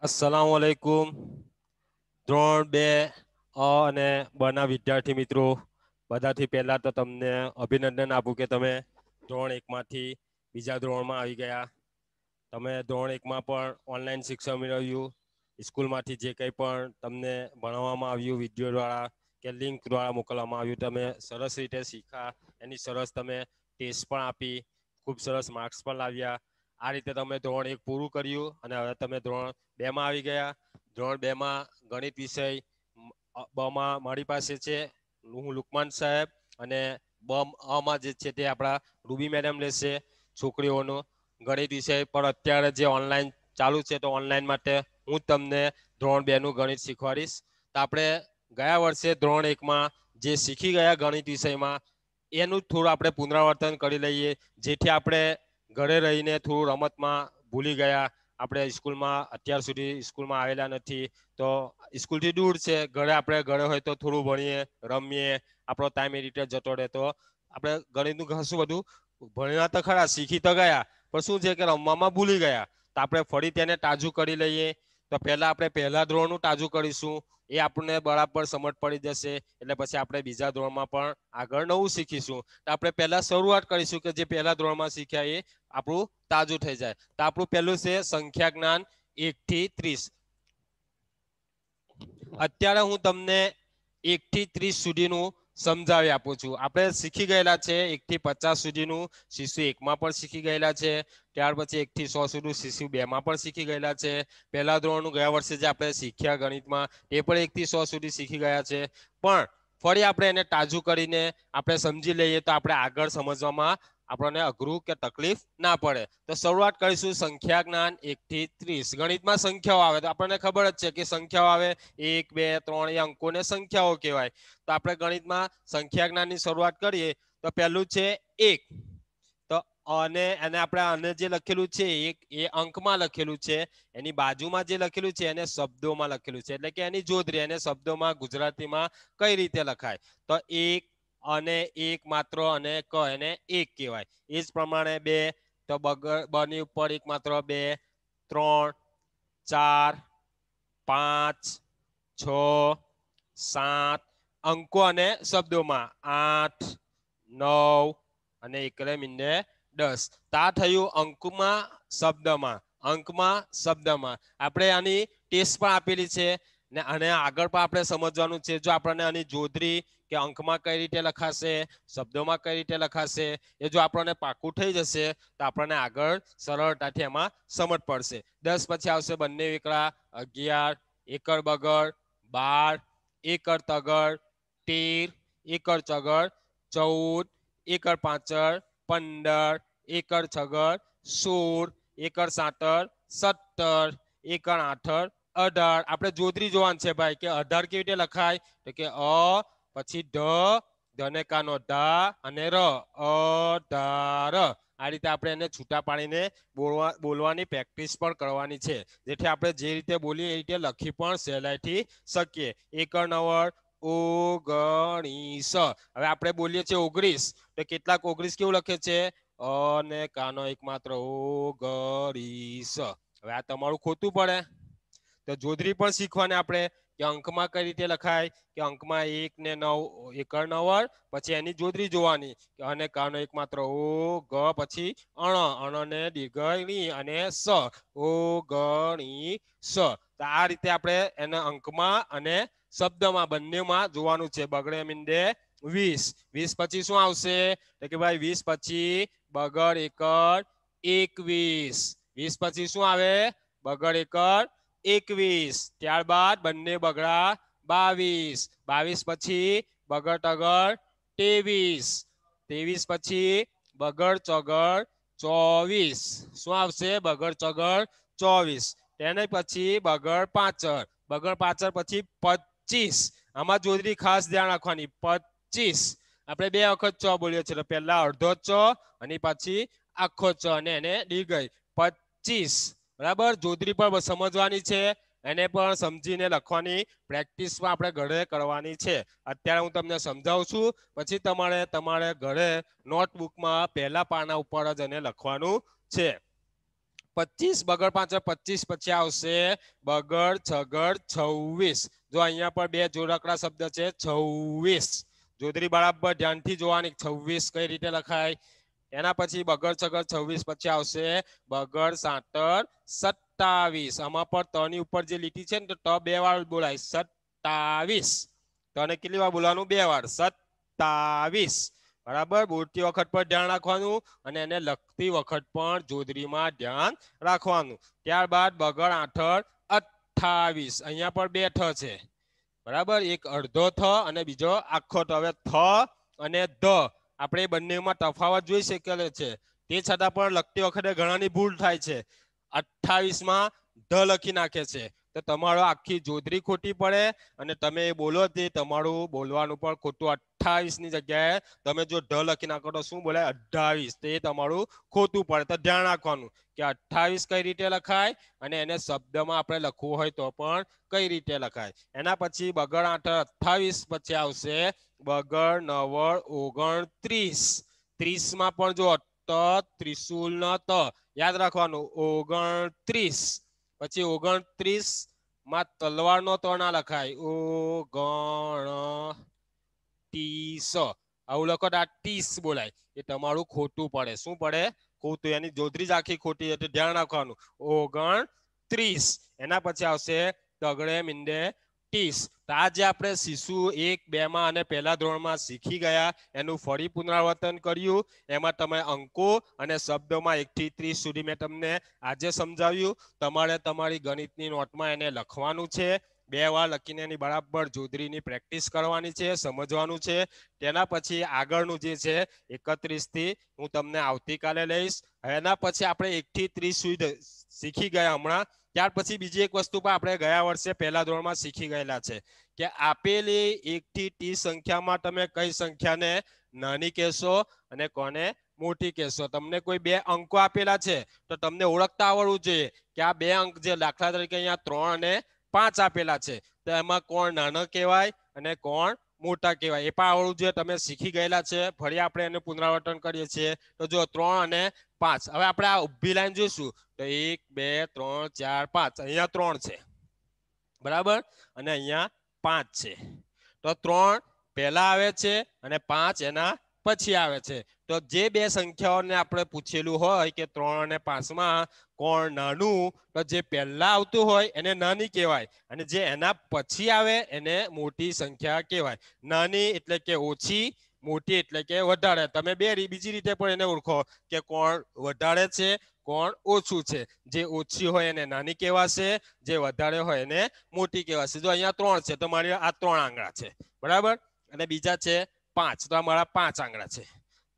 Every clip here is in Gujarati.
अस्सलामुअलैकुम ધોરણ 2 અ અને બના વિદ્યાર્થી મિત્રો બધાથી પહેલા તો તમને અભિનંદન આપું કે તમે ધોરણ 1 માંથી બીજા ધોરણમાં આવી ગયા. તમે ધોરણ 1 માં પણ ઓનલાઈન શિક્ષણ મેળવ્યું. સ્કૂલમાંથી જે કંઈ પણ તમને ભણાવવામાં આવ્યું વિડીયો દ્વારા કે લિંક દ્વારા મોકલવામાં આવ્યું તમે સરસ રીતે શીખ્યા. એની સરસ તમે ટેસ્ટ પણ આપી, ખૂબ સરસ માર્ક્સ પણ લાવ્યા. આ રીતે તમે ધોરણ 1 પૂરું કર્યું અને હવે તમે ધોરણ 2 માં આવી ગયા. ધોરણ 2 માં ગણિત વિષય બમાં મારી પાસે છે, હું લુકમાન સાહેબ, અને અમાં જે છે તે આપણા રૂબી મેડમ લેશે છોકરીઓનો ગણિત વિષય. પણ અત્યારે જે ઓનલાઈન ચાલુ છે તો ઓનલાઈન માટે હું તમને ધોરણ 2 નું ગણિત શીખવાડીશ. તો આપણે ગયા વર્ષે ધોરણ 1 માં જે શીખી ગયા ગણિત વિષયમાં એનું થોડું આપણે પુનરાવર્તન કરી લઈએ, જેથી આપણે ઘરે રહીને થોડું રમતમાં ભૂલી ગયા. આપણે સ્કૂલમાં અત્યાર સુધી સ્કૂલમાં આવેલા નથી તો સ્કૂલથી દૂર છે. આપણે ઘરે હોય તો થોડું ભણીએ, રમીએ, આપણો ટાઈમ એ રીતે જતો રહે. તો આપણે ગણિતનું ઘણું બધું ભણ્યા તો ખરા, શીખી તો ગયા, પણ શું છે કે રમવામાં ભૂલી ગયા. તો આપણે ફરી તેને તાજું કરી લઈએ. તો પહેલાં આપણે પહેલા ધોરણનું તાજું કરીશું, એ આપણને બરાબર સમજ પડી જશે. એટલે પછી આપણે બીજા ધોરણમાં પણ આગળ નવું શીખીશું. તો આપણે પહેલાં શરૂઆત કરીશું કે જે પહેલા ધોરણમાં શીખ્યા એ આપણું તાજું થઈ જાય. તો આપણું પહેલું છે સંખ્યા જ્ઞાન 1 થી 30. અત્યારે હું તમને 1 થી 30 સુધીનું સમજાવી આપું છું. આપણે શીખી ગયેલા છે 1 થી 50 સુધીનું શિશુ 1 માં પણ શીખી ગયેલા છે. ત્યાર પછી 1 થી 100 સુધી શિશુ 2 માં પણ શીખી ગયેલા છે. પહેલા ધોરણનું ગયા વર્ષે જે આપણે શીખ્યા ગણિતમાં એ પણ 1 થી 100 સુધી શીખી ગયા છે. પણ ફરી આપણે એને તાજું કરીને આપણે સમજી લઈએ તો આપણે આગળ સમજવામાં આપણને અઘરું કે તકલીફ ના પડે. તો શરૂઆત કરીશું સંખ્યા જ્ઞાન 1 થી 30. ગણિતમાં સંખ્યાઓ આવે તો આપણને ખબર જ છે કે સંખ્યાઓ આવે 1, 2, 3 એ અંકોને સંખ્યાઓ કહેવાય. તો આપણે ગણિતમાં સંખ્યા જ્ઞાનની શરૂઆત કરીએ તો પહેલું છે 1. તો અને આપણે જે લખેલું છે 1 એ અંકમાં લખેલું છે. એની બાજુમાં જે લખેલું છે એને શબ્દોમાં લખેલું છે, એટલે કે એની જોડરી એને શબ્દોમાં ગુજરાતીમાં કઈ રીતે લખાય. તો 1 અને 1 માત્ર અને ક એને 1 કહેવાય. એ જ પ્રમાણે 2 તો બની ઉપર 1 માત્ર 2, 3, 4, 5, 6, 7 અંકો અને શબ્દોમાં 8, 9 અને 1 મીંડે 10. તા થયું અંકમાં શબ્દમાં. આપણે આની ટેસ્ટ પણ આપેલી છે ને અને આગળ પણ આપણે સમજવાનું છે. જો આપણને આની જોડરી કે અંકમાં કઈ રીતે લખાશે, શબ્દોમાં કઈ રીતે લખાશે, એ જો આપણને પાકું થઈ જશે તો આપણને આગળ સરળતાથી એમાં સમજ પડશે. 10 પછી આવશે બંને એકડા, 11, એકડ બગડ, 12, એકડ તગડ, 13, એકડ ચગડ, 14, એકડ પાંચડ, 15, એકડ છગડ, 16, એકડ સાતડ, 17, એકડ આઠડ, 18. આપણે જોડરી જોવાનું છે ભાઈ કે 18 કેવી રીતે લખાય. તો કે અ પછી ઢ, ધનેકાનો ધા અને ર, 18. આ રીતે આપણે એને છૂટા પાડીને બોલવાની પ્રેક્ટિસ પણ કરવાની છે, જેથી આપણે જે રીતે બોલીએ એ રીતે લખી પણ સહેલાઈથી શકીએ. એકડ નવડ 19. હવે આપણે બોલીએ છીએ 19 તો કેટલાક 19 કેવું લખે છે અને કાનો એક માત્ર 19. હવે આ તમારું ખોટું પડે. તો જોડરી પણ શીખવાને આપણે કે અંકમાં કઈ રીતે લખાય. કે અંકમાં 1 ને 9 એકડ નવડ, પછી એની જોડરી જોવાની અને કાનો એક માત્ર ઓ ગ પછી અણ ને દીર્ઘ અને સ, 19. તો આ રીતે આપણે એને અંકમાં અને શબ્દમાં બંનેમાં જોવાનું છે. બગડે મીંડે 20. 20 પછી શું આવશે તો કે ભાઈ 20 પછી બગડ એકડ 21. 20 પછી શું આવે બગડ એકડ 21. ત્યારબાદ બંને બગડા 22. 22 પછી બગડ તગડ 23. 23 પછી બગડ ચોગડ 24. શું આવશે બગડ ચોગડ 24. તેને પછી બગડ પાછળ, બગડ પાછળ પછી 25. આમાં જોડરી ખાસ ધ્યાન રાખવાની 25. આપણે 2 વખત ચ બોલીએ છીએ, પહેલા અડધો ચ અને પછી આખો ચ અને એને દીર્ઘ 25. બરાબર. જોડરી પણ સમજવાની છે, એને પણ સમજીને લખવાની પ્રેક્ટિસમાં આપણે ઘરે કરવાની છે. અત્યારે હું તમને સમજાવું છું, પછી તમારે ઘરે નોટબુકમાં પહેલા પાના ઉપર જ એને લખવાનું છે. 25 બગડ 5 25 પછી આવશે બગડ છગડ 26. જો અહીંયા પર બે જોડકડા શબ્દ છે 26. જોડરી બરાબર ધ્યાનથી જોવાની 26 કઈ રીતે લખાય. એના પછી બગડ છગડ 26 પછી આવશે બગડ સાતર 27. આમાં પર ત ની ઉપર જે લીટી છે ને તો ત બે વાર બોલાય 27. તને કેટલી વાર બોલવાનું બે વાર 27. બરાબર. બોલતી વખત પર ધ્યાન રાખવાનું અને એને લખતી વખત પણ જોડરીમાં ધ્યાન રાખવાનું. ત્યારબાદ બગડ આઠર 28. અહીંયા પર બે ઠ છે બરાબર. એક અડધો થ અને બીજો આખો થ. હવે થ અને ધ આપણે બંનેમાં તફાવત જોઈ શકીએ છે. તે છતાં પણ લખતી વખતે ઘણાની ભૂલ થાય છે. 28 માં ધ લખી નાખે છે તો તમારો આખી જોડરી ખોટી પડે અને તમે બોલો તે તમારું બોલવાનું પણ ખોટું. 28 ની જગ્યાએ તમે જો ઢ લખી નાખો તો શું બોલાય 28. તે તમારું ખોટું પડે. તો ધ્યાન રાખવાનું કે 28 કઈ રીતે લખાય અને એને શબ્દમાં આપણે લખવું હોય તો પણ કઈ રીતે લખાય. એના પછી બગડ આઠ 28 પછી આવશે બગડ નવળ 29. 30 માં પણ જો ત ત્રિશુલ ન ત યાદ રાખવાનું 29. પછી 29 માં તલવાર નો ત ના લખાય 29. આવું લખો તો આ 30 બોલાય. એ તમારું ખોટું પડે. શું પડે? ખોટું. એની જોડરી જ આખી ખોટી એટલે ધ્યાન રાખવાનું 29. એના પછી આવશે તગડે મીંડે 30. તો આ જે આપણે શિશુ 1 2 માં અને પહેલા ધોરણમાં શીખી ગયા એનું ફરી પુનરાવર્તન કર્યું. એમાં તમે અંકો અને શબ્દોમાં 1 થી 30 સુધી મેં તમને આજે સમજાવ્યું. તમારે તમારી ગણિતની નોટમાં એને લખવાનું છે. બે વાર લખીને એની બરાબર જોડરીની પ્રેક્ટિસ કરવાની છે, સમજવાનું છે. તેના પછી આગળનું જે છે 31 થી હું તમને આવતીકાલે લઈશ. એના પછી આપણે 1 થી 30 સુધી શીખી ગયા હમણાં. ત્યાર પછી બીજી એક વસ્તુ પણ આપણે ગયા વર્ષે પહેલા ધોરણમાં શીખી ગયેલા છે કે આપેલી 1 થી 30 સંખ્યામાં તમે કઈ સંખ્યાને નાની કહેશો અને કોને મોટી કહેશો. તમને કોઈ બે અંકો આપેલા છે તો તમને ઓળખતા આવડવું જોઈએ કે આ બે અંક જે દાખલા તરીકે અહીંયા 3 અને 5 આપેલા છે તો એમાં કોણ નાનો કહેવાય અને કોણ મોટા કહેવાય. એ પણ આવડવું જોઈએ. તમે શીખી ગયેલા છે. ફરી આપણે એને પુનરાવર્તન કરીએ છીએ. તો જો 3 અને 5. હવે આપણે આ ઊભી લાઈન જોઈશું તો 1 2 3 4 5. અહીંયા 3 છે બરાબર અને અહીંયા 5 છે. તો 3 પહેલા આવે છે અને 5 એના પછી આવે છે. તો જે બે સંખ્યાઓને આપણે પૂછેલું હોય કે 3 અને 5 માં કોણ નાનું તો જે પહેલા આવતું હોય એને નાની કહેવાય અને જે એના પછી આવે એને મોટી સંખ્યા કહેવાય. નાની એટલે કે ઓછી, મોટી એટલે કે વધારે. તમે બીજી રીતે પણ એને ઓળખો કે કોણ વધારે છે કોણ ઓછું છે. જે ઓછી હોય એને નાની કહેવાશે, જે વધારે હોય એને મોટી કહેવાશે. જો અહીંયા 3 છે તો મારી આ 3 આંગળા છે બરાબર અને બીજા છે 5 તો આ મારા 5 આંગળા છે.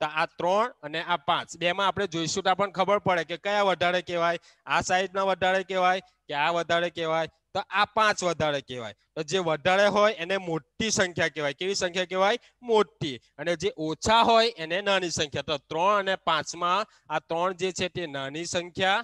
તો આ 3 અને આ 5 બેમાં આપણે જોઈશું તો આપણને ખબર પડે કે કયા વધારે કહેવાય. આ સાઈડના વધારે કહેવાય કે આ વધારે કહેવાય. તો આ 5 વધારે કહેવાય. તો જે વધારે હોય એને મોટી સંખ્યા કહેવાય. કેવી સંખ્યા કહેવાય? મોટી. અને જે ઓછા હોય એને નાની સંખ્યા. તો 3 અને 5 માં આ 3 જે છે તે નાની સંખ્યા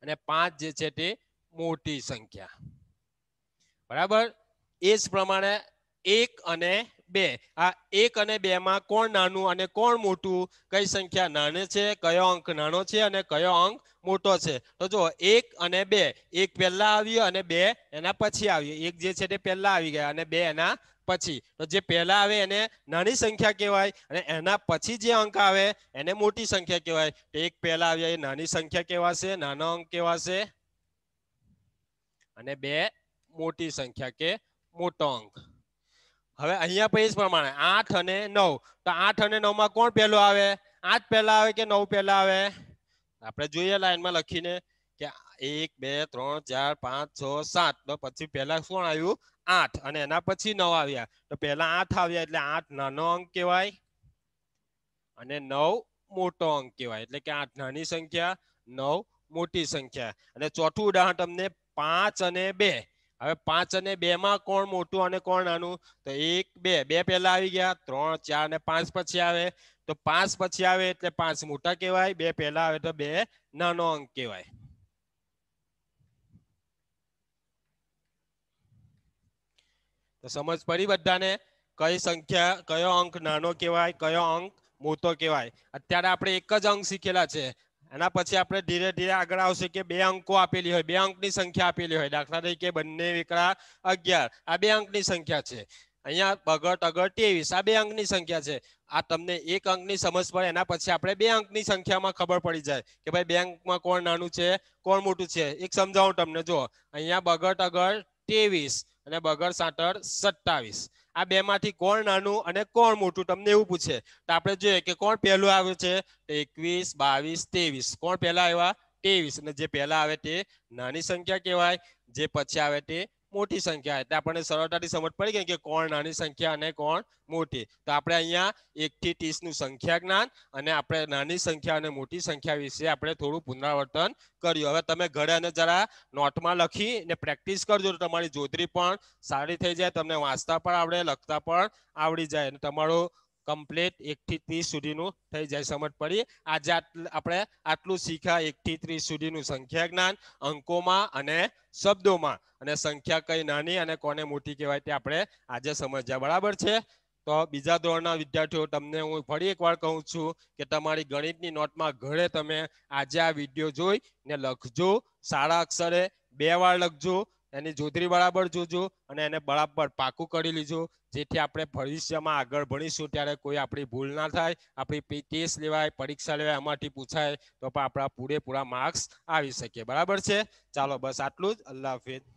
અને 5 જે છે તે મોટી સંખ્યા બરાબર. એ જ પ્રમાણે 1 અને 2. આ 1 અને 2 માં કોણ નાનું અને કોણ મોટું? કઈ સંખ્યા નાની છે, કયો અંક નાનો છે અને કયો અંક મોટો છે? તો જો 1 અને 2. 1 પહેલા આવ્યો અને 2 એના પછી આવ્યો. 1 જે છે તે પહેલા આવી ગયા અને 2 એના પછી. તો જે પહેલા આવે એને નાની સંખ્યા કહેવાય અને એના પછી જે અંક આવે એને મોટી સંખ્યા કહેવાય. તો 1 પહેલા આવ્યા એ નાની સંખ્યા કહેવાશે, નાનો અંક કહેવાશે અને 2 મોટી સંખ્યા કે મોટો અંક. હવે અહીંયા પણ એ જ પ્રમાણે 8 અને 9. તો 8 અને 9 માં કોણ પહેલો આવે? 8 પહેલા આવે કે 9 પહેલા આવે? આપણે જોઈએ લાઈનમાં લખીને કે 1 2 3 4 5 6 7. તો પછી પહેલા શું આવ્યું? 8 અને એના પછી 9 આવ્યા. તો પહેલા 8 આવ્યા એટલે 8 નાનો અંક કહેવાય અને 9 મોટો અંક કહેવાય. એટલે કે 8 નાની સંખ્યા, 9 મોટી સંખ્યા. અને ચોથું ઉદાહરણ તમને 5 અને 2. હવે 5 અને 2 માં કોણ મોટું અને કોણ નાનું? તો 1 2. 2 પહેલા આવી ગયા. 3 4 અને 5 પછી આવે. તો 5 પછી આવે એટલે 5 મોટા કહેવાય. 2 પહેલા આવે તો 2 નાનો અંક કહેવાય. તો સમજ પડી બધાને? કઈ સંખ્યા, કયો અંક નાનો કહેવાય, કયો અંક મોટો કહેવાય. અત્યારે આપણે એક જ અંક શીખેલા છે. એના પછી આપણે ધીરે ધીરે આગળ આવશે કે 2 અંકો આપેલી હોય, 2 અંકની સંખ્યા આપેલી હોય, દાખલા તરીકે બંને એકડા 11, આ 2 અંકની સંખ્યા છે. અહીંયા બગટ અગર 23, આ 2 અંકની સંખ્યા છે. આ તમને 1 અંકની સમજ પડે એના પછી આપણે 2 અંકની સંખ્યામાં ખબર પડી જાય કે ભાઈ 2 અંકમાં કોણ નાનું છે કોણ મોટું છે. એક સમજાવું તમને, જો અહીંયા બગટ અગર 23 અને બગડ સાંતર 27, આ બે માંથી કોણ નાનું અને કોણ મોટું તમને એવું પૂછે તો આપણે જોઈએ કે કોણ પહેલું આવ્યું છે, 21, 22, 23. કોણ પહેલા આવ્યા? 23. અને જે પહેલા આવે તે નાની સંખ્યા કહેવાય, જે પછી આવે તે મોટી સંખ્યા. એટલે આપણને સરળતાથી સમજ પડી ગઈ કે કોણ નાની સંખ્યા અને કોણ મોટી. તો આપણે અહીંયા 1 થી 30 નું સંખ્યા જ્ઞાન અને આપણે નાની સંખ્યા અને મોટી સંખ્યા વિશે આપણે થોડું પુનરાવર્તન કર્યું. હવે તમે ઘરે અને જરા નોટમાં લખી ને પ્રેક્ટિસ કરજો તો તમારી જોતરી પણ સારી થઈ જાય, તમને વાંચતા પણ આવડે, લખતા પણ આવડી જાય અને તમારું કમ્પ્લીટ 1 થી 30 સુધીનું થઈ જાય. સમજ પડી? આજે આપણે આટલું શીખ્યા 1 થી 30 સુધીનું સંખ્યા જ્ઞાન અંકોમાં અને શબ્દોમાં, અને સંખ્યા કઈ નાની અને કોને મોટી કહેવાય તે આપણે આજે સમજ્યા. બરાબર છે? તો બીજા ધોરણના વિદ્યાર્થીઓ, તમને હું ફરી એકવાર કહું છું કે તમારી ગણિતની નોટમાં ઘરે તમે આજે આ વિડીયો જોઈ ને લખજો, સારા અક્ષરે 2 વાર લખજો, એની જોતરી બરાબર જોજો અને એને બરાબર પાકું કરી લીજો, જેથી આપણે ભવિષ્યમાં આગળ ભણીશું ત્યારે કોઈ આપણી ભૂલ ના થાય, આપણી ટેસ્ટ લેવાય, પરીક્ષા લેવાય, એમાંથી પૂછાય તો પણ આપણા પૂરેપૂરા માર્ક્સ આવી શકે. બરાબર છે? ચાલો બસ આટલું જ. અલ્લાહ હાફિઝ.